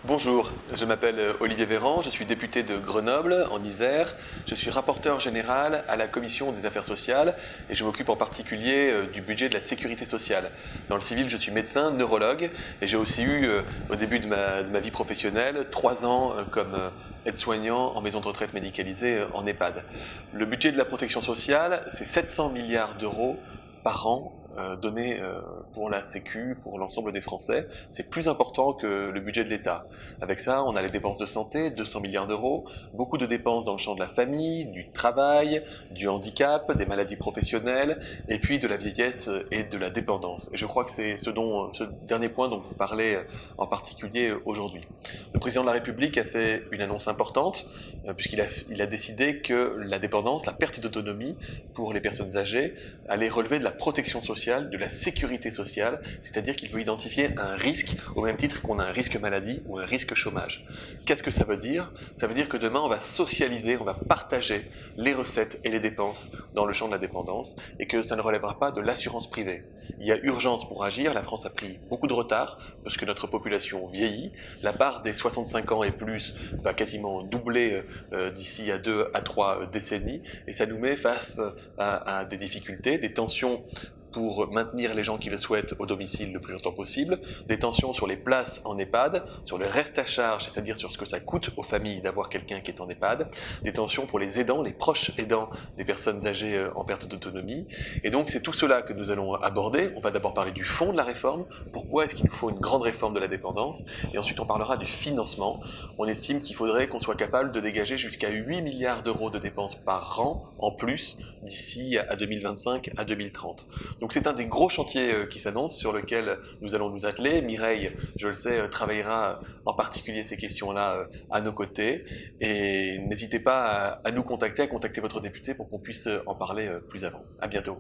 Bonjour, je m'appelle Olivier Véran, je suis député de Grenoble, en Isère. Je suis rapporteur général à la Commission des affaires sociales et je m'occupe en particulier du budget de la sécurité sociale. Dans le civil, je suis médecin, neurologue et j'ai aussi eu, au début de ma vie professionnelle, 3 ans comme aide-soignant en maison de retraite médicalisée en EHPAD. Le budget de la protection sociale, c'est 700 milliards d'euros par an donnés pour la Sécu, pour l'ensemble des Français. C'est plus important que le budget de l'État. Avec ça, on a les dépenses de santé, 200 milliards d'euros, beaucoup de dépenses dans le champ de la famille, du travail, du handicap, des maladies professionnelles, et puis de la vieillesse et de la dépendance. Et je crois que c'est ce dernier point dont vous parlez en particulier aujourd'hui. Le président de la République a fait une annonce importante, puisqu'il a décidé que la dépendance, la perte d'autonomie pour les personnes âgées, allait relever de la protection sociale, de la sécurité sociale, c'est-à-dire qu'il veut identifier un risque au même titre qu'on a un risque maladie ou un risque chômage. Qu'est-ce que ça veut dire? Ça veut dire que demain on va socialiser, on va partager les recettes et les dépenses dans le champ de la dépendance et que ça ne relèvera pas de l'assurance privée. Il y a urgence pour agir, la France a pris beaucoup de retard parce que notre population vieillit, la part des 65 ans et plus va quasiment doubler d'ici à 2 à 3 décennies et ça nous met face à des difficultés, des tensions pour maintenir les gens qui le souhaitent au domicile le plus longtemps possible, des tensions sur les places en EHPAD, sur le reste à charge, c'est-à-dire sur ce que ça coûte aux familles d'avoir quelqu'un qui est en EHPAD, des tensions pour les aidants, les proches aidants des personnes âgées en perte d'autonomie. Et donc c'est tout cela que nous allons aborder. On va d'abord parler du fond de la réforme, pourquoi est-ce qu'il nous faut une grande réforme de la dépendance, et ensuite on parlera du financement. On estime qu'il faudrait qu'on soit capable de dégager jusqu'à 8 milliards d'euros de dépenses par an en plus d'ici à 2025 à 2030. Donc c'est un des gros chantiers qui s'annonce, sur lequel nous allons nous atteler. Mireille, je le sais, travaillera en particulier ces questions-là à nos côtés. Et n'hésitez pas à nous contacter, à contacter votre député pour qu'on puisse en parler plus avant. À bientôt.